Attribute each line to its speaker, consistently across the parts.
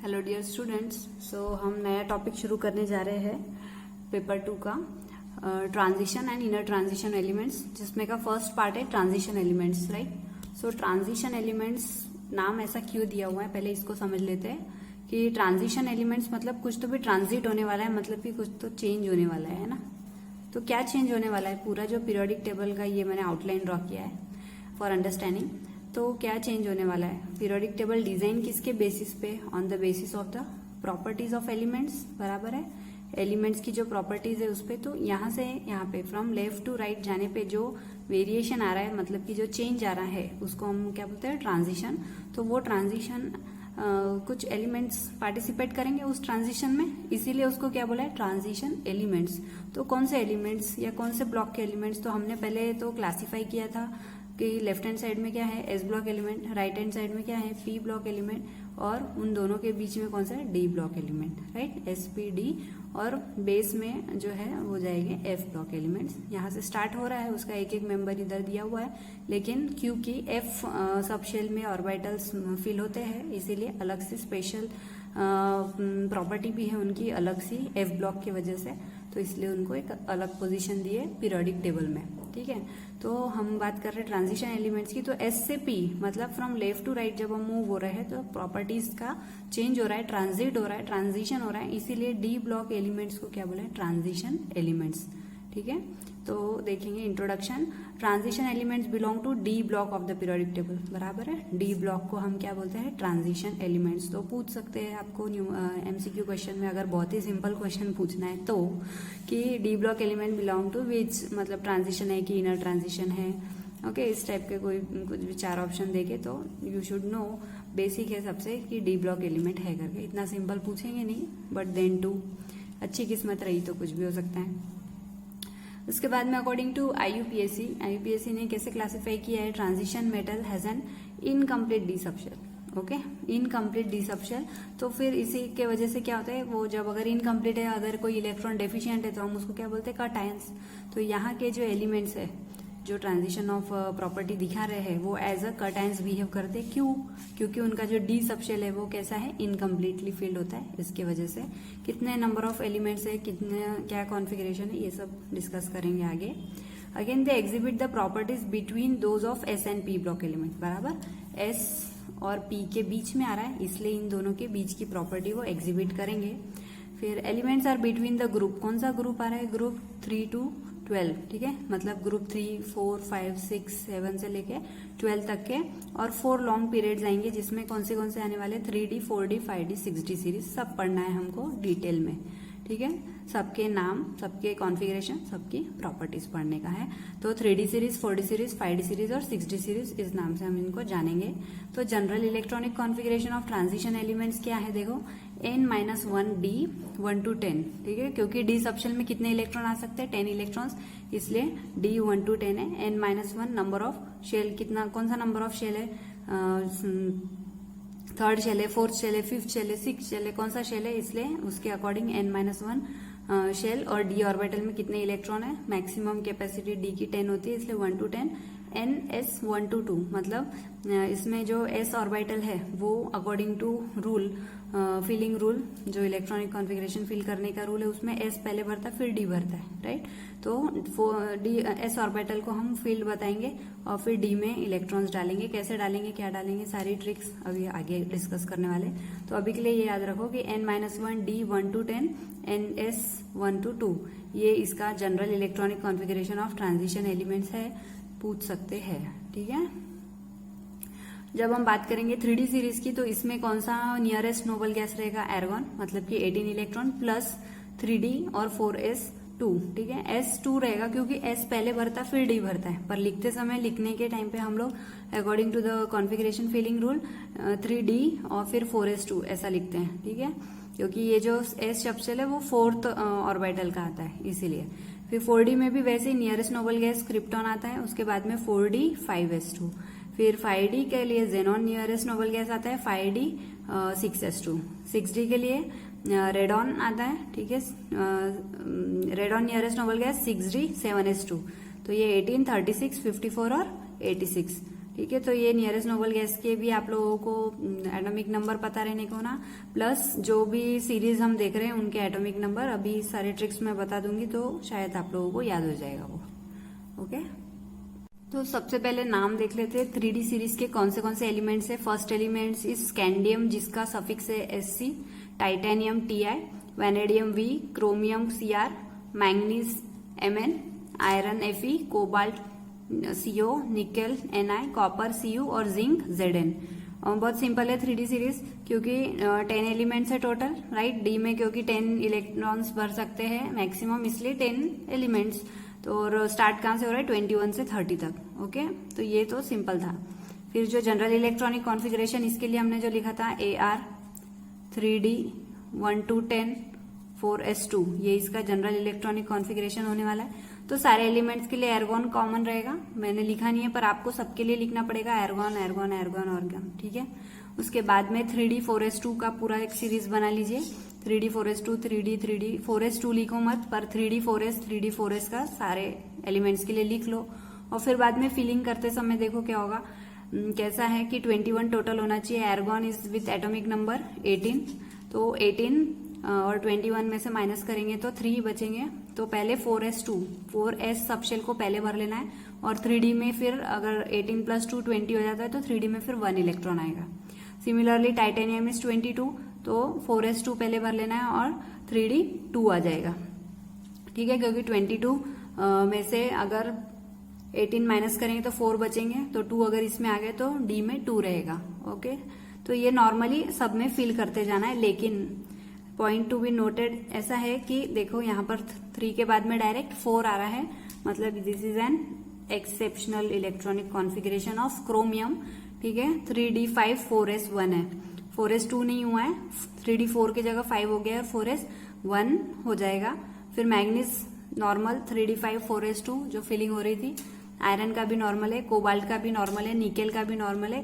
Speaker 1: Hello dear students. सो हम नया topic शुरू करने जा रहे हैं पेपर 2 का transition and inner transition elements, जिसमें का फर्स्ट पार्ट है ट्रांजिशन एलिमेंट्स, राइट। सो ट्रांजिशन एलिमेंट्स नाम ऐसा क्यों दिया हुआ है, पहले इसको समझ लेते हैं कि ट्रांजिशन एलिमेंट्स मतलब कुछ तो भी ट्रांजिट होने वाला है, मतलब कि कुछ तो चेंज होने वाला है ना। तो क्या चेंज होने वाला है, पूरा जो पीरियोडिक टेबल का ये मैंने आउटलाइन ड्रॉ किया है फॉर अंडरस्टैंडिंग। तो क्या चेंज होने वाला है, पीरियोडिक टेबल डिजाइन किसके बेसिस पे, on the basis of the properties of elements, बराबर है। एलिमेंट्स की जो प्रॉपर्टीज है उस पे, तो यहाँ से यहाँ पे फ्रॉम लेफ्ट टू राइट जाने पे जो वेरिएशन आ रहा है, मतलब कि जो चेंज आ रहा है, उसको हम क्या बोलते हैं, ट्रांजिशन। तो वो ट्रांजिशन कुछ एलिमेंट्स पार्टिसिपेट करेंगे उस ट्रांजिशन में, इसीलिए उसको क्या बोला है, ट्रांजिशन एलिमेंट्स। तो कौन से एलिमेंट्स या कौन से ब्लॉक के एलिमेंट्स, तो हमने पहले तो क्लासिफाई किया था कि लेफ्ट हैंड साइड में क्या है, S block element, right hand side में क्या है, पी ब्लॉक एलिमेंट, और उन दोनों के बीच में कौन सा है, D block element, right, S P D. और बेस में जो है वो जाएंगे एफ ब्लॉक एलिमेंट्स। यहाँ से स्टार्ट हो रहा है, उसका एक एक मेंबर इधर दिया हुआ है, लेकिन क्योंकि एफ सब शेल में ऑर्बिटल्स फिल होते हैं, इसीलिए अलग से स्पेशल प्रॉपर्टी भी है उनकी अलग सी एफ ब्लॉक की वजह से, तो इसलिए उनको एक अलग पोजीशन दी है पीरियोडिक टेबल में, ठीक है। तो हम बात कर रहे हैं ट्रांजिशन एलिमेंट्स की। तो एस से पी मतलब फ्रॉम लेफ्ट टू राइट जब हम मूव हो रहे हैं तो प्रॉपर्टीज का चेंज हो रहा है, ट्रांजिट हो रहा है, ट्रांजिशन हो रहा है, इसीलिए डी ब्लॉक एलिमेंट्स को क्या बोला है, ट्रांजिशन एलिमेंट्स, ठीक है। तो देखेंगे introduction, transition elements belong to d block of the periodic table, बराबर है। डी ब्लॉक को हम क्या बोलते हैं, ट्रांजिशन एलिमेंट्स। तो पूछ सकते हैं आपको एमसीक्यू क्वेश्चन में, अगर बहुत ही सिंपल क्वेश्चन पूछना है तो, कि D block element belong to which, मतलब ट्रांजिशन है कि इनर ट्रांजिशन है, ओके, इस टाइप के कोई कुछ भी 4 ऑप्शन देके, तो यू शुड नो, बेसिक है सबसे कि डी ब्लॉक एलिमेंट है करके। इतना सिंपल पूछेंगे नहीं, बट देन टू अच्छी किस्मत रही तो कुछ भी हो सकता है। उसके बाद में अकॉर्डिंग टू आईयूपीएससी ने कैसे क्लासिफाई किया है, transition metal has an incomplete D subshell, okay, incomplete D subshell. तो फिर इसी के वजह से क्या होता है, वो जब अगर इनकम्प्लीट है, अगर कोई इलेक्ट्रॉन डेफिशिएंट है, तो हम उसको क्या बोलते हैं, कट आयंस। तो यहाँ के जो एलिमेंट्स है, जो ट्रांजिशन ऑफ प्रॉपर्टी दिखा रहे हैं, वो as a cations behave करते हैं। क्यों? क्योंकि उनका जो डी सबशेल है वो कैसा है, इनकम्प्लीटली फिल्ड होता है। इसके वजह से कितने नंबर ऑफ एलिमेंट्स है, कितने क्या कॉन्फ़िगरेशन है, ये सब डिस्कस करेंगे आगे। Again they exhibit the properties between those of S and P block element, बराबर, एस और पी के बीच में आ रहा है, इसलिए इन दोनों के बीच की प्रॉपर्टी वो एग्जिबिट करेंगे। फिर elements are between the group, कौन सा ग्रुप आ रहा है, ग्रुप 3 to 12, ठीक है, मतलब ग्रुप 3, 4, 5, 6, 7 से लेके 12 तक के, और 4 लॉन्ग पीरियड्स आएंगे, जिसमें कौन से आने वाले, 3D, 4D, 5D, 6D series, सब पढ़ना है हमको डिटेल में, ठीक है। सबके नाम, सबके कॉन्फ़िगरेशन, सबकी प्रॉपर्टीज पढ़ने का है। तो 3D series, 4D series, 5D series और 6D सीरीज, इस नाम से हम इनको जानेंगे। तो general electronic configuration of transition elements क्या है, देखो, n-1d 1 to 10, ठीक है, क्योंकि डी सबशेल में कितने इलेक्ट्रॉन आ सकते हैं, 10 इलेक्ट्रॉन्स, इसलिए d 1 to 10 है। n-1 नंबर ऑफ शेल, कितना, कौन सा नंबर ऑफ शेल है, 3rd शेल है, 4th शेल है, 5th शेल है, 6th शेल है, कौन सा शेल है, इसलिए उसके अकॉर्डिंग n-1 शेल। और डी ऑर्बिटल में कितने इलेक्ट्रॉन है, मैक्सिमम कैपेसिटी डी की 10 होती है, इसलिए 1 to 10। ns 1 to 2 मतलब इसमें जो s ऑर्बिटल है वो according to rule, filling rule, जो इलेक्ट्रॉनिक कॉन्फ़िगरेशन फिल करने का रूल है, उसमें s पहले भरता है फिर d भरता है, राइट। तो s ऑर्बिटल को हम फील्ड बताएंगे और फिर d में इलेक्ट्रॉन्स डालेंगे। कैसे डालेंगे, क्या डालेंगे, सारी ट्रिक्स अभी आगे डिस्कस करने वाले। तो अभी के लिए ये याद रखो कि n-1 d 1 to 10, ns 1 to 2, ये इसका general electronic configuration of transition elements है, पूछ सकते हैं, ठीक है। जब हम बात करेंगे 3D सीरीज की, तो इसमें कौन सा नियरेस्ट नोबल गैस रहेगा, एर्गॉन, मतलब कि 18 इलेक्ट्रॉन प्लस 3D और 4s2, ठीक है। s2 रहेगा क्योंकि s पहले भरता फिर d भरता है, पर लिखते समय, लिखने के टाइम पे हम लोग according to the configuration filling rule 3D और फिर 4s2 ऐसा लिखते हैं, ठीक है, क्योंकि ये जो s सबशेल है वो 4th ऑर्बिटल का आता है, इसीलिए। फिर 4D में भी वैसे ही नियरेस्ट नोबल गैस क्रिप्टॉन आता है, उसके बाद में 4D 5s2, फिर 5D के लिए जेनॉन नियरेस्ट नोबल गैस आता है, 5D 6s2, 6D के लिए रेडॉन आता है, ठीक है, radon nearest noble gas 6D 7s2। तो ये 18, 36, 54 और 86, ठीक है। तो ये नियरेस्ट नोबल गैस के भी आप लोगों को एटॉमिक नंबर पता रहने को ना, प्लस जो भी सीरीज हम देख रहे हैं उनके एटॉमिक नंबर अभी सारे ट्रिक्स मैं बता दूंगी, तो शायद आप लोगों को याद हो जाएगा वो। ओके, तो सबसे पहले नाम देख लेते हैं 3D सीरीज के कौन से एलिमेंट्स है। फर्स्ट एलिमेंट्स इज स्कैंडियम जिसका सफिक्स है Sc, titanium Ti, vanadium V, chromium Cr, manganese Mn, iron Fe, cobalt CO, nickel Ni, copper Cu और जिंक Zn। बहुत सिंपल है 3D सीरीज, क्योंकि 10 एलिमेंट्स है टोटल, राइट। डी में क्योंकि 10 electrons भर सकते हैं मैक्सिमम, इसलिए 10 एलिमेंट्स। तो और स्टार्ट कहां से हो रहा है 21 से 30 तक। ओके, तो ये तो सिंपल था। फिर जो जनरल इलेक्ट्रॉनिक कॉन्फ़िगरेशन, इसके लिए हमने जो लिखा था AR 3D 1 to 10 4s2, ये इसका जनरल इलेक्ट्रॉनिक कॉन्फ़िगरेशन होने वाला है। तो सारे एलिमेंट्स के लिए एर्गॉन कॉमन रहेगा, मैंने लिखा नहीं है पर आपको सबके लिए लिखना पड़ेगा एर्गॉन एर्गॉन एर्गॉन ऑर्गन, ठीक है। उसके बाद में 3D 4s2 का पूरा एक सीरीज बना लीजिए। 3D 4s2 3D 4s2 लिखो मत, पर 3D 4s 3D 4s का सारे एलिमेंट्स के लिए लिख लो। और फिर बाद में फिलिंग करते समय देखो क्या होगा, कैसा है कि 21 टोटल होना चाहिए। एर्गॉन इज विथ एटॉमिक नंबर 18, तो 18 और 21 में से माइनस करेंगे तो 3 बचेंगे। तो पहले 4s सबशेल को पहले भर लेना है, और 3D में फिर अगर 18 + 2 20 हो जाता है तो 3D में फिर 1 इलेक्ट्रॉन आएगा। सिमिलरली टाइटेनियम इज 22, तो 4s2 पहले भर लेना है और 3D 2 आ जाएगा, ठीक है। क्योंकि 22 में से अगर 18 माइनस करेंगे तो 4 बचेंगे, तो 2 अगर इसमें आ गए तो D में 2 रहेगा। ओके, तो ये नॉर्मली सब में फिल करते जाना है, लेकिन पॉइंट टू बी नोटेड ऐसा है कि देखो यहाँ पर 3 के बाद में डायरेक्ट 4 आ रहा है, मतलब this is an exceptional electronic configuration of chromium, ठीक है। 3D5 4s1 है, 4s2 नहीं हुआ है, 3D4 की जगह 5 हो गया और 4s1 हो जाएगा। फिर मैग्नीज नॉर्मल 3D5 4s2 जो फिलिंग हो रही थी। आयरन का भी नॉर्मल है, कोबाल्ट का भी नॉर्मल है, निकेल का भी नॉर्मल है।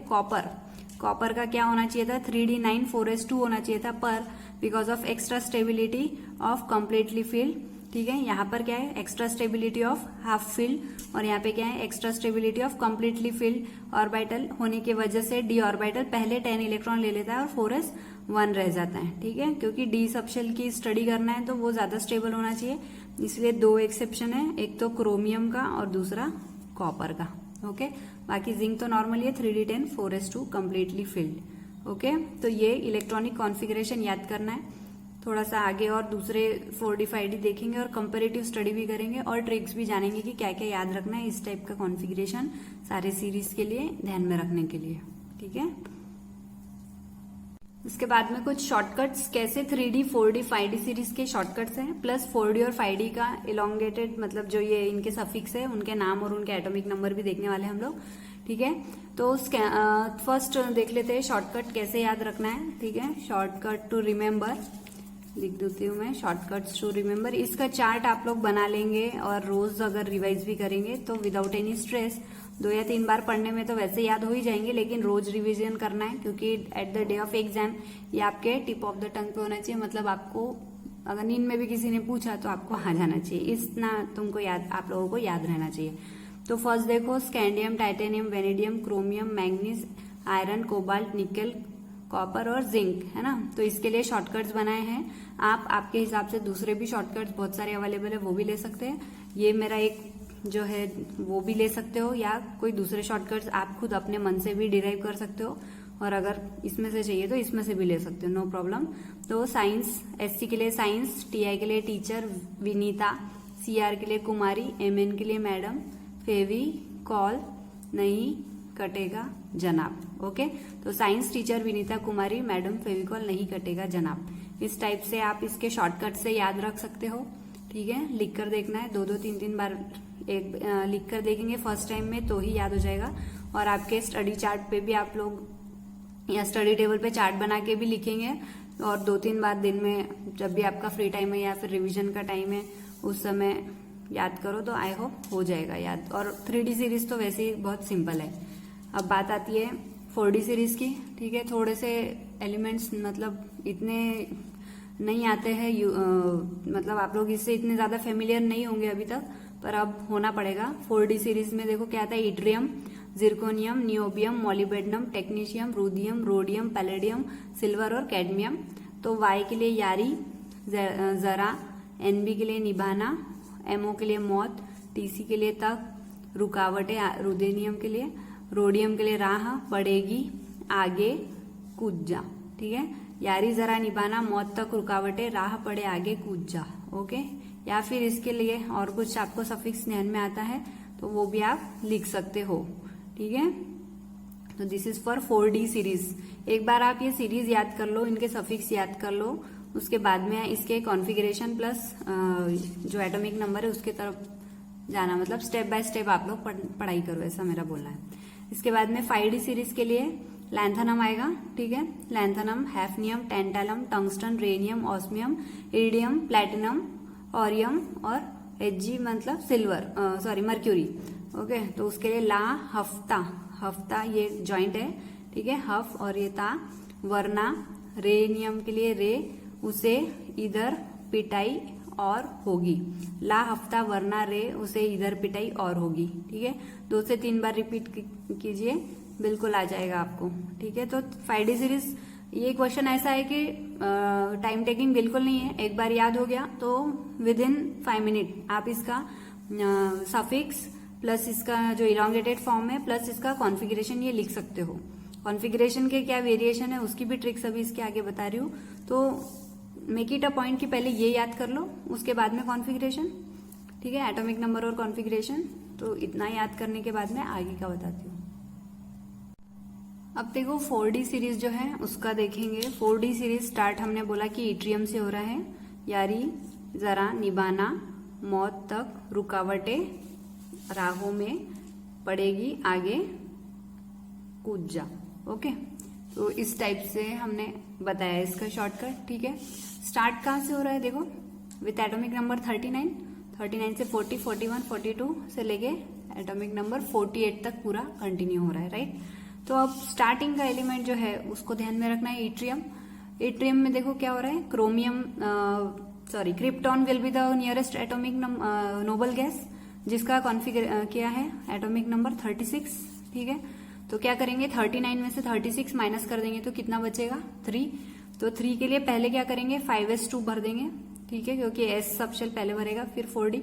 Speaker 1: कॉपर का क्या होना चाहिए था 3D9 4s2 होना चाहिए था, पर because of extra stability of completely filled, ठीक है। यहाँ पर क्या है extra stability of half filled, और यहाँ पे क्या है extra stability of completely filled orbital होने की वजह से डी ऑर्बिटल पहले 10 इलेक्ट्रॉन ले लेता है और 4s1 रह जाता है, ठीक है। क्योंकि डी सबशेल की स्टडी करना है तो वो ज्यादा स्टेबल होना चाहिए, इसलिए 2 एक्सेप्शन है, एक तो क्रोमियम का और दूसरा कॉपर का। ओके, बाकी जिंक तो नॉर्मली है 3D10 4s2 completely filled. Okay, तो ये इलेक्ट्रॉनिक कॉन्फ़िगरेशन याद करना है। थोड़ा सा आगे और दूसरे 4D 5D देखेंगे और कंपैरेटिव स्टडी भी करेंगे और ट्रिक्स भी जानेंगे कि क्या क्या याद रखना है इस टाइप का कॉन्फ़िगरेशन सारे सीरीज के लिए ध्यान में रखने के लिए, ठीक है। उसके बाद में कुछ शॉर्टकट्स, कैसे 3D 4D 5D सीरीज के शॉर्टकट्स हैं, प्लस 4D और 5D का इलोंगेटेड, मतलब जो ये इनके सफिक्स है उनके नाम और उनके एटॉमिक नंबर भी देखने वाले हम लोग, ठीक है। तो फर्स्ट देख लेते हैं शॉर्टकट कैसे याद रखना है, ठीक है। शॉर्टकट टू रिमेम्बर लिख देती हूँ मैं, शॉर्टकट्स टू रिमेम्बर। इसका चार्ट आप लोग बना लेंगे और रोज अगर रिवाइज भी करेंगे तो विदाउट एनी स्ट्रेस 2 या 3 बार पढ़ने में तो वैसे याद हो ही जाएंगे, लेकिन रोज रिवीजन करना है, क्योंकि at the day of exam ये आपके टिप ऑफ द टंग पे होना चाहिए। मतलब आपको अगर नींद में भी किसी ने पूछा तो आपको आ जाना चाहिए, इतना तुमको याद, आप लोगों को याद रहना चाहिए। तो फर्स्ट देखो scandium, titanium, vanadium, chromium, manganese, iron, cobalt, nickel, copper और जिंक, है ना। तो इसके लिए शॉर्टकट्स बनाए हैं। आप आपके हिसाब से दूसरे भी शॉर्टकट्स बहुत सारे अवेलेबल है, वो भी ले सकते हैं। ये मेरा एक जो है वो भी ले सकते हो, या कोई दूसरे शॉर्टकट्स आप खुद अपने मन से भी डिराइव कर सकते हो, और अगर इसमें से चाहिए तो इसमें से भी ले सकते हो, नो प्रॉब्लम। तो साइंस, SC के लिए साइंस, TI के लिए टीचर विनीता, CR के लिए कुमारी, MN के लिए मैडम, फेवी कॉल नहीं कटेगा जनाब। ओके, तो साइंस टीचर विनीता कुमारी, मैडम फेविकॉल नहीं कटेगा जनाब। इस टाइप से आप इसके शॉर्टकट से याद रख सकते हो, ठीक है। लिख कर देखना है, 2-2 3-3 बार एक लिख कर देखेंगे फर्स्ट टाइम में तो ही याद हो जाएगा। और आपके स्टडी चार्ट पे भी आप लोग या स्टडी टेबल पे चार्ट बना के भी लिखेंगे, और 2-3 बार दिन में जब भी आपका फ्री टाइम है या फिर रिविजन का टाइम है उस समय याद करो, तो आई होप हो जाएगा याद। और 3D सीरीज तो वैसे ही बहुत सिंपल है। अब बात आती है 4D सीरीज की, ठीक है। थोड़े से एलिमेंट्स मतलब इतने नहीं आते हैं, मतलब आप लोग इससे इतने ज्यादा फेमिलियर नहीं होंगे अभी तक, पर अब होना पड़ेगा। 4D सीरीज में देखो क्या आता है, yttrium, zirconium, niobium, molybdenum, technetium, ruthenium, rhodium, palladium, silver और कैडमियम। तो वाई के लिए यारी, जरा, एनबी के लिए निभाना, एमओ के लिए मौत, टीसी के लिए तक, रुकावटें रुदेनियम के लिए, रोडियम के लिए राह, पड़ेगी, आगे, कूद जा। ठीक है, यारी, जरा, निभाना, मौत तक, रुकावटें, राह, पड़े, आगे, कूद जा। ओके, या फिर इसके लिए और कुछ आपको सफिक्स ध्यान में आता है तो वो भी आप लिख सकते हो। ठीक है, तो this is for 4D series. एक बार आप ये सीरीज याद कर लो, इनके सफिक्स याद कर लो, उसके बाद में इसके कॉन्फ़िगरेशन प्लस जो एटॉमिक नंबर है उसके तरफ जाना, मतलब स्टेप बाय स्टेप आप लोग पढ़ाई करो, ऐसा मेरा बोलना है। इसके बाद में 5D सीरीज के लिए लैंथनम आएगा। ठीक है, lanthanum, hafnium, tantalum, tungsten, rhenium, osmium, iridium, platinum, aurum और Hg मतलब सिल्वर, सॉरी मर्क्यूरी। ओके, तो उसके लिए ला, हफ्ता, हफ्ता ये जॉइंट है। ठीक है, हफ और ये ता, वरना, रेनियम के लिए रे, उसे इधर पिटाई और होगी। ला, हफ्ता, वरना, रे, उसे इधर पिटाई और होगी। ठीक है, 2 से 3 बार रिपीट कीजिए, बिल्कुल आ जाएगा आपको। ठीक है, तो 5D सीरीज ये क्वेश्चन ऐसा है कि टाइम टेकिंग बिल्कुल नहीं है, एक बार याद हो गया तो विद इन 5 मिनट आप इसका सफिक्स प्लस इसका जो इलांगेटेड फॉर्म है प्लस इसका कॉन्फ़िगरेशन ये लिख सकते हो। कॉन्फ़िगरेशन के क्या वेरिएशन है उसकी भी ट्रिक्स अभी इसके आगे बता रही हूँ। तो मेक इट अ पॉइंट कि पहले ये याद कर लो, उसके बाद में कॉन्फ़िगरेशन। ठीक है, एटॉमिक नंबर और कॉन्फ़िगरेशन, तो इतना याद करने के बाद में आगे का बताती हूँ। अब देखो 4D सीरीज जो है उसका देखेंगे। 4D सीरीज स्टार्ट हमने बोला कि इट्रियम से हो रहा है। यारी, जरा, निभाना, मौत तक, रुकावटें, राहों में, पड़ेगी, आगे, कूद जा। ओके, तो इस टाइप से हमने बताया इसका शॉर्टकट। ठीक है, स्टार्ट कहाँ से हो रहा है देखो, विथ एटॉमिक नंबर 39 से 40, 41, 42 से लेके एटॉमिक नंबर 48 तक पूरा कंटिन्यू हो रहा है। राइट, तो अब स्टार्टिंग का एलिमेंट जो है उसको ध्यान में रखना है, इट्रियम। इट्रियम में देखो क्या हो रहा है, chromium, sorry krypton will be the nearest atomic noble gas, जिसका कॉन्फ़िगर किया है एटॉमिक नंबर 36। ठीक है, तो क्या करेंगे, 39 में से 36 माइनस कर देंगे तो कितना बचेगा, 3। तो 3 के लिए पहले क्या करेंगे, 5s2 भर देंगे। ठीक है, क्योंकि s सब शेल पहले भरेगा फिर 4D,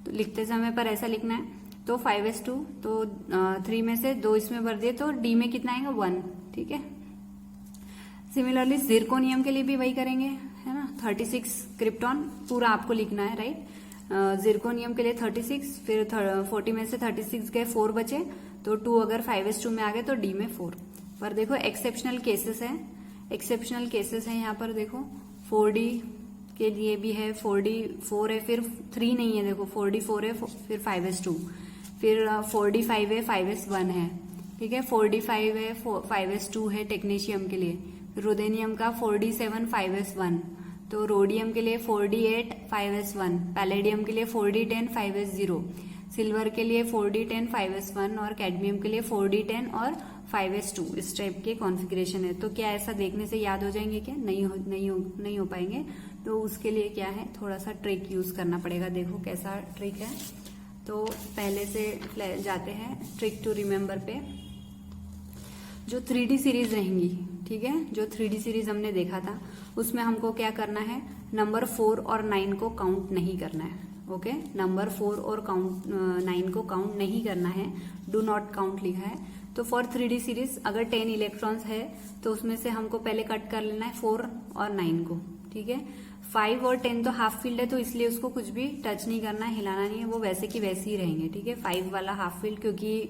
Speaker 1: तो लिखते समय पर ऐसा लिखना है। तो 5s2, तो 3 में से 2 इसमें भर दिए तो d में कितना आएगा, 1। ठीक है, सिमिलरली जिरकोनियम के लिए भी वही करेंगे, है ना। 36 क्रिप्टॉन पूरा आपको लिखना है। राइट, जिरकोनियम के लिए 36, फिर 40 में से 36 गए, 4 बचे, तो 2 अगर 5s2 में आ गए तो d में 4। पर देखो एक्सेप्शनल केसेस है, एक्सेप्शनल केसेस है यहाँ पर देखो, 4D के लिए भी है, 4D 4 है, फिर 3 नहीं है, देखो 4D 4 है, फिर 5s2, फिर 4D 5 है, 5s1 है। ठीक है, 4D 5 है, 5s2 है टेक्नीशियम के लिए, रुदेनियम का 4D 7, 5s1, तो रोडियम के लिए 4D 8, 5s1, पैलेडियम के लिए 4D 10, 5s0, सिल्वर के लिए 4D 10, 5s1 और कैडमियम के लिए 4D 10 और 5s2। इस टाइप के कॉन्फ़िगरेशन है। तो क्या ऐसा देखने से याद हो जाएंगे क्या, नहीं हो पाएंगे। तो उसके लिए क्या है, थोड़ा सा ट्रिक यूज करना पड़ेगा। देखो कैसा ट्रिक है, तो पहले से जाते हैं ट्रिक टू रिमेम्बर पे। जो 3D सीरीज रहेंगी, ठीक है, जो 3D सीरीज हमने देखा था उसमें हमको क्या करना है, नंबर 4 और 9 को काउंट नहीं करना है। ओके, नंबर 4 और 9 को काउंट नहीं करना है, डू नॉट काउंट लिखा है। तो फॉर 3D सीरीज अगर 10 इलेक्ट्रॉन्स है तो उसमें से हमको पहले कट कर लेना है 4 और 9 को। ठीक है, 5 और 10 तो हाफ फील्ड है तो इसलिए उसको कुछ भी टच नहीं करना है, हिलाना नहीं है, वो वैसे की वैसे ही रहेंगे। ठीक है, 5 वाला हाफ फील्ड क्योंकि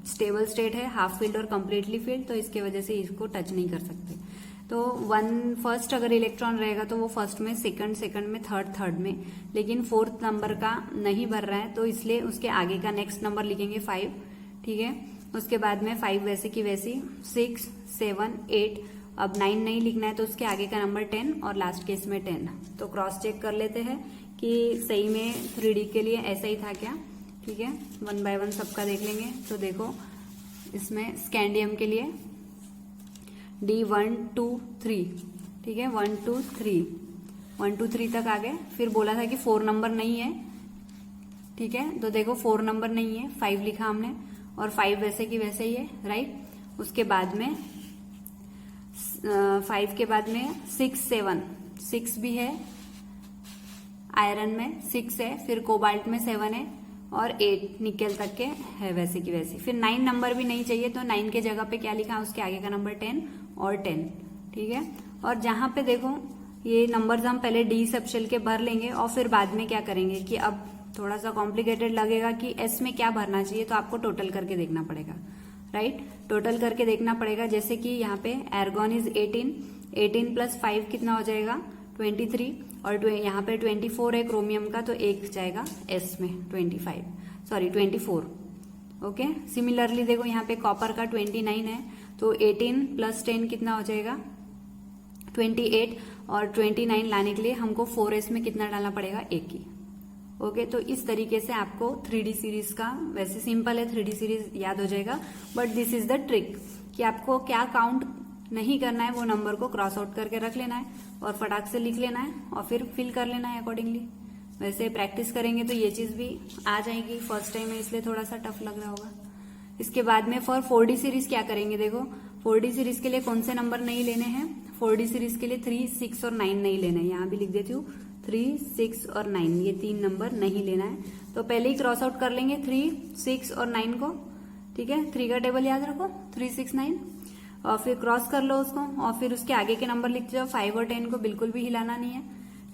Speaker 1: स्टेबल स्टेट है, हाफ फील्ड और कंप्लीटली फील्ड, तो इसके वजह से इसको टच नहीं कर सकते। तो 1 फर्स्ट अगर इलेक्ट्रॉन रहेगा तो वो फर्स्ट में, सेकंड में, थर्ड में, लेकिन 4th नंबर का नहीं भर रहा है तो इसलिए उसके आगे का नेक्स्ट नंबर लिखेंगे 5। ठीक है, उसके बाद में 5 वैसे की वैसी, 6, 7, 8, अब 9 नहीं लिखना है तो उसके आगे का नंबर 10 और लास्ट केस में 10। तो क्रॉस चेक कर लेते हैं कि सही में 3D के लिए ऐसा ही था क्या। ठीक है, 1 बाय 1 सबका देख लेंगे। तो देखो इसमें स्कैंडियम के लिए D1, 2, 3, ठीक है, 1, 2, 3 तक आ गए। फिर बोला था कि 4 नंबर नहीं है। ठीक है, तो देखो 4 नंबर नहीं है, 5 लिखा हमने और 5 वैसे की वैसे ही है, राइट। उसके बाद में 5 के बाद में 6 7, 6 भी है, आयरन में 6 है, फिर कोबाल्ट में 7 है और 8 निकेल तक के है वैसे की वैसे। फिर 9 नंबर भी नहीं चाहिए तो 9 के जगह पे क्या लिखा है, उसके आगे का नंबर 10 और 10, ठीक है। और जहां पे देखो ये नंबर्स हम पहले डी सबशेल के भर लेंगे और फिर बाद में क्या करेंगे कि अब थोड़ा सा कॉम्प्लिकेटेड लगेगा कि एस में क्या भरना चाहिए, तो आपको टोटल करके देखना पड़ेगा, राइट। टोटल करके देखना पड़ेगा, जैसे कि यहाँ पे एर्गॉन इज 18 प्लस 5 कितना हो जाएगा 23, और यहाँ पे 24 है क्रोमियम का, तो एक जाएगा एस में 24, ओके। सिमिलरली देखो यहाँ पे कॉपर का 29 है, तो 18 प्लस 10 कितना हो जाएगा 28, और 29 लाने के लिए हमको 4s में कितना डालना पड़ेगा, एक ही, ओके। तो इस तरीके से आपको 3D सीरीज का, वैसे सिंपल है 3D सीरीज याद हो जाएगा, but this is the trick कि आपको क्या काउंट नहीं करना है, वो नंबर को क्रॉस आउट करके रख लेना है और फटाक से लिख लेना है और फिर फिल कर लेना है अकॉर्डिंगली। वैसे प्रैक्टिस करेंगे तो ये चीज भी आ जाएगी, फर्स्ट टाइम है इसलिए थोड़ा सा टफ लग रहा होगा। इसके बाद में फॉर 4D सीरीज क्या करेंगे, देखो 4D सीरीज के लिए कौन से नंबर नहीं लेने हैं, 4D सीरीज के लिए 3, 6 और 9 नहीं लेना है, यहाँ भी लिख देती हूँ 3, 6 और 9, ये 3 नंबर नहीं लेना है। तो पहले ही क्रॉस आउट कर लेंगे 3, 6 और 9 को, ठीक है। 3 का टेबल याद रखो, 3, 6, 9, और फिर क्रॉस कर लो उसको, और फिर उसके आगे के नंबर लिख जाओ। 5 और 10 को बिल्कुल भी हिलाना नहीं है,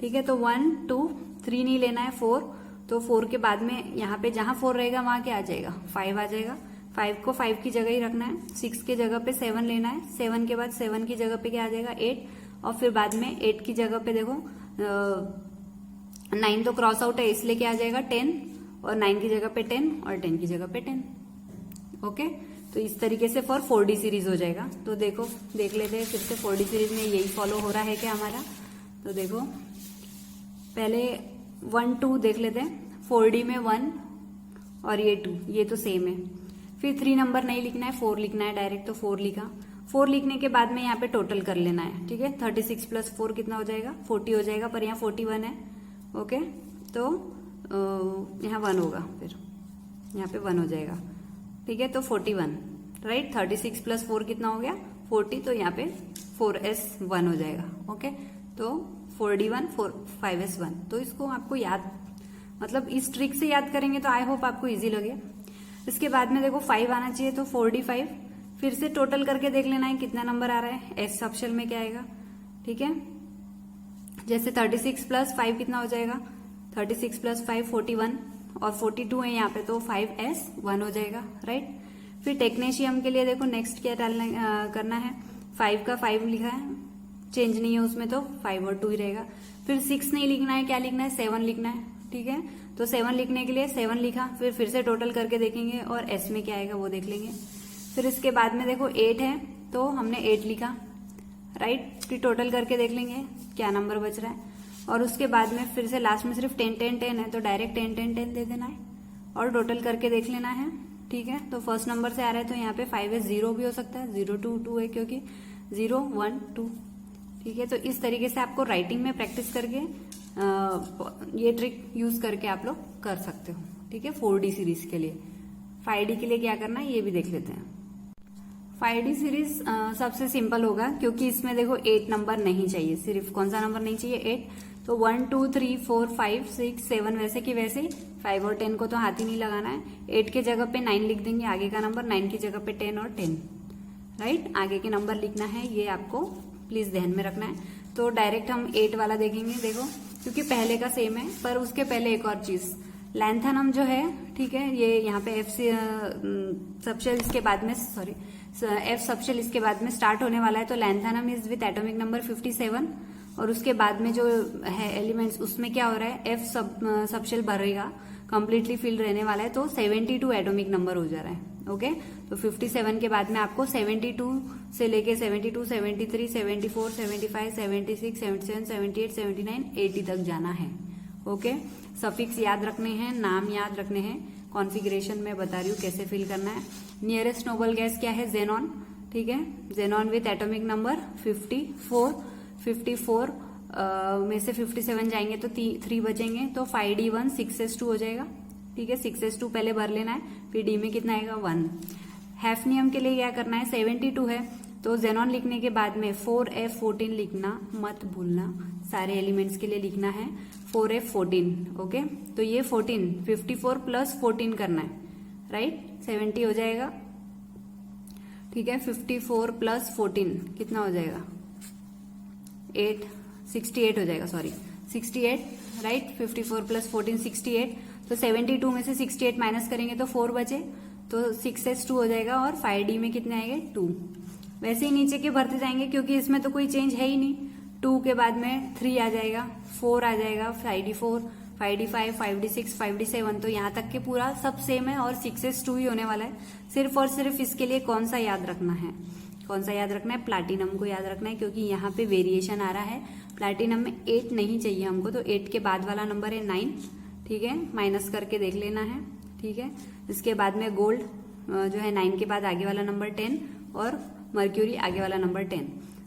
Speaker 1: ठीक है। तो 1, 2, 3 नहीं लेना है, 4, तो 4 के बाद में यहाँ पे जहां 4 रहेगा वहां क्या आ जाएगा, 5 आ जाएगा। 5 को 5 की जगह ही रखना है, 6 के जगह पे 7 लेना है, 7 के बाद 7 की जगह पे क्या आ जाएगा 8, और फिर बाद में 8 की जगह पे देखो 9 तो क्रॉस आउट है इसलिए क्या आ जाएगा 10, और 9 की जगह पे 10 और 10 की जगह पे 10, ओके। तो इस तरीके से फॉर 4D सीरीज हो जाएगा। तो देखो देख लेते हैं फिर से 4D सीरीज में यही फॉलो हो रहा है क्या हमारा। तो देखो पहले 1, 2 देख लेते हैं, 4D में 1 और ये 2, ये तो सेम है। फिर 3 नंबर नहीं लिखना है, 4 लिखना है डायरेक्ट, तो 4 लिखा। 4 लिखने के बाद में यहाँ पे टोटल कर लेना है, ठीक है। 36 प्लस 4 कितना हो जाएगा 40 हो जाएगा, पर यहाँ 41 है, ओके। तो यहाँ 1 होगा, फिर यहाँ पे 1 हो जाएगा, ठीक है। तो 41, राइट। 36 प्लस 4 कितना हो गया 40, तो यहाँ पे 4s 1 हो जाएगा, ओके। तो 41, 5s 1, तो इसको आपको याद, मतलब इस ट्रिक से याद करेंगे तो आई होप आपको इजी लगे। इसके बाद में देखो 5 आना चाहिए, तो 4d5, फिर से टोटल करके देख लेना है कितना नंबर आ रहा है, एस सबशेल में क्या आएगा, ठीक है। जैसे 36 प्लस 5 कितना हो जाएगा, 36 प्लस 5 41, और 42 है यहाँ पे, तो 5s 1 हो जाएगा, राइट। फिर टेक्नीशियम के लिए देखो नेक्स्ट क्या डालना करना है, 5 का 5 लिखा है, चेंज नहीं है उसमें, तो 5 और 2 ही रहेगा। फिर 6 नहीं लिखना है, क्या लिखना है 7 लिखना है, ठीक है। तो 7 लिखने के लिए 7 लिखा, फिर से टोटल करके देखेंगे और एस में क्या आएगा वो देख लेंगे। फिर इसके बाद में देखो 8 है, तो हमने 8 लिखा, राइट। फिर टोटल करके देख लेंगे क्या नंबर बच रहा है, और उसके बाद में फिर से लास्ट में सिर्फ 10 10 10 है, तो डायरेक्ट 10 10 10 दे देना है और टोटल करके देख लेना है, ठीक है। तो फर्स्ट नंबर से आ रहा है, तो यहाँ पे 5s 0 भी हो सकता है, 0 2 2 है क्योंकि 0 1 2, ठीक है। तो इस तरीके से आपको राइटिंग में प्रैक्टिस करके ये ट्रिक यूज करके आप लोग कर सकते हो, ठीक है। 4D सीरीज के लिए 5D के लिए क्या करना है ये भी देख लेते हैं। 5D सीरीज सबसे सिंपल होगा, क्योंकि इसमें देखो 8 नंबर नहीं चाहिए, सिर्फ कौन सा नंबर नहीं चाहिए 8। तो 1 2 3 4 5 6 7 वैसे की वैसे ही, 5 और 10 को तो हाथ ही नहीं लगाना है। 8 के जगह पे 9 लिख देंगे, आगे का नंबर, 9 की जगह पे 10 और 10, राइट। आगे के नंबर लिखना है, ये आपको प्लीज ध्यान में रखना है। तो डायरेक्ट हम 8 वाला देखेंगे, देखो क्योंकि पहले का सेम है, पर उसके पहले एक और चीज, लैंथेनम जो है, ठीक है, ये यहाँ पे एफ सबशेल इसके बाद में, सॉरी एफ सबशेल इसके बाद में स्टार्ट होने वाला है। तो lanthanum is with atomic number 57, और उसके बाद में जो है एलिमेंट्स उसमें क्या हो रहा है, एफ सबशेल भरेगा, कंप्लीटली फिल रहने वाला है, तो 72 एटॉमिक नंबर हो जा रहा है, ओके। तो 57 के बाद में आपको 72 से लेके 72, 73, 74, 75, 76, 77, 78, 79, 80 तक जाना है, ओके। सफिक्स याद रखने हैं, नाम याद रखने हैं, कॉन्फ़िगरेशन में बता रही हूँ कैसे फिल करना है। नियरेस्ट नोबल गैस क्या है, जेनॉन, ठीक है। जेनॉन विथ एटॉमिक नंबर 54, 54 में से 57 जाएंगे तो 3 बचेंगे, तो 5d1 6s2 हो जाएगा, ठीक है, 6s2 पहले भर लेना है, फिर डी में कितना आएगा 1। हैफनियम के लिए क्या करना है, 72 है तो जेनॉन लिखने के बाद में 4f14 लिखना मत भूलना, सारे एलिमेंट्स के लिए लिखना है 4f14। ओके, तो ये 14 54 प्लस 14 करना है, राइट, 70 हो जाएगा। ठीक है, 54 प्लस 14 कितना हो जाएगा, 68 हो जाएगा, सॉरी 68, राइट। 54 प्लस 14 68, तो 72 में से 68 माइनस करेंगे तो 4 बचे, तो 6s2 हो जाएगा और 5d में कितने आएंगे 2। वैसे ही नीचे के भरते जाएंगे क्योंकि इसमें तो कोई चेंज है ही नहीं। 2 के बाद में 3 आ जाएगा, 4 आ जाएगा, 5d4, 5d5, 5d6, 5d7, तो यहाँ तक के पूरा सब सेम है और 6s2 ही होने वाला है। सिर्फ और सिर्फ इसके लिए कौन सा याद रखना है, कौन सा याद रखना है, प्लैटिनम को याद रखना है, क्योंकि यहाँ पे वेरिएशन आ रहा है। प्लैटिनम में 8 नहीं चाहिए हमको, तो 8 के बाद वाला नंबर है 9। ठीक है, माइनस करके देख लेना है। ठीक है, इसके बाद में गोल्ड जो है 9 के बाद आगे वाला नंबर 10 और मर्क्यूरी आगे वाला नंबर 10।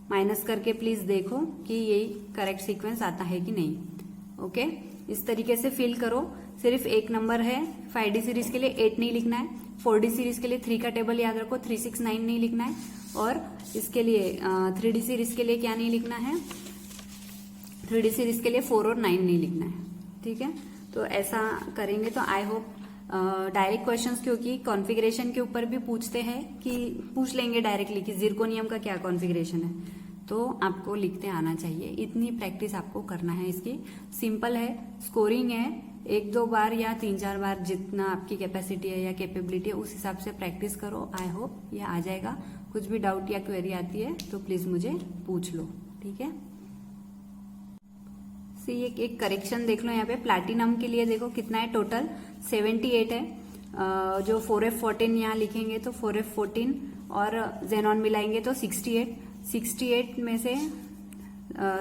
Speaker 1: माइनस करके प्लीज देखो कि यही करेक्ट सीक्वेंस आता है कि नहीं। ओके, इस तरीके से फिल करो। सिर्फ एक नंबर है 5D सीरीज के लिए 8 नहीं लिखना है, 4D सीरीज के लिए 3 का टेबल याद रखो, 3 6 9 नहीं लिखना है, और इसके लिए 3D सीरीज के लिए क्या नहीं लिखना है, 3D सीरीज के लिए 4 और 9 नहीं लिखना है। ठीक है, तो ऐसा करेंगे तो आई होप डायरेक्ट क्वेश्चंस, क्योंकि कॉन्फ़िगरेशन के ऊपर भी पूछते हैं कि पूछ लेंगे डायरेक्टली कि जिरकोनियम का क्या कॉन्फ़िगरेशन है, तो आपको लिखते आना चाहिए। इतनी प्रैक्टिस आपको करना है इसकी। सिंपल है, स्कोरिंग है, 1-2 बार या 3-4 बार जितना आपकी कैपेसिटी है या कैपेबिलिटी है उस हिसाब से प्रैक्टिस करो। आई होप ये आ जाएगा। कुछ भी डाउट या क्वेरी आती है तो प्लीज मुझे पूछ लो। ठीक है, एक करेक्शन देख लो यहाँ पे। प्लैटिनम के लिए देखो कितना है टोटल, 78 है। जो 4f14 यहाँ लिखेंगे तो 4f14 और जेनॉन मिलाएंगे तो 68 में से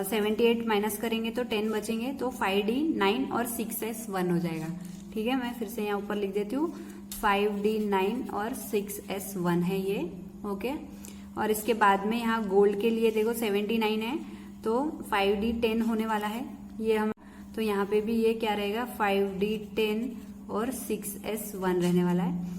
Speaker 1: 78 माइनस करेंगे तो 10 बचेंगे, तो 5d 9 और 6s1 हो जाएगा। ठीक है, मैं फिर से यहाँ ऊपर लिख देती हूँ, 5d 9 और 6s1 है ये। ओके, और इसके बाद में यहाँ गोल्ड के लिए देखो 79 है तो 5d 10 होने वाला है ये हम, तो यहाँ पे भी ये क्या रहेगा 5d 10 और 6s1 रहने वाला है।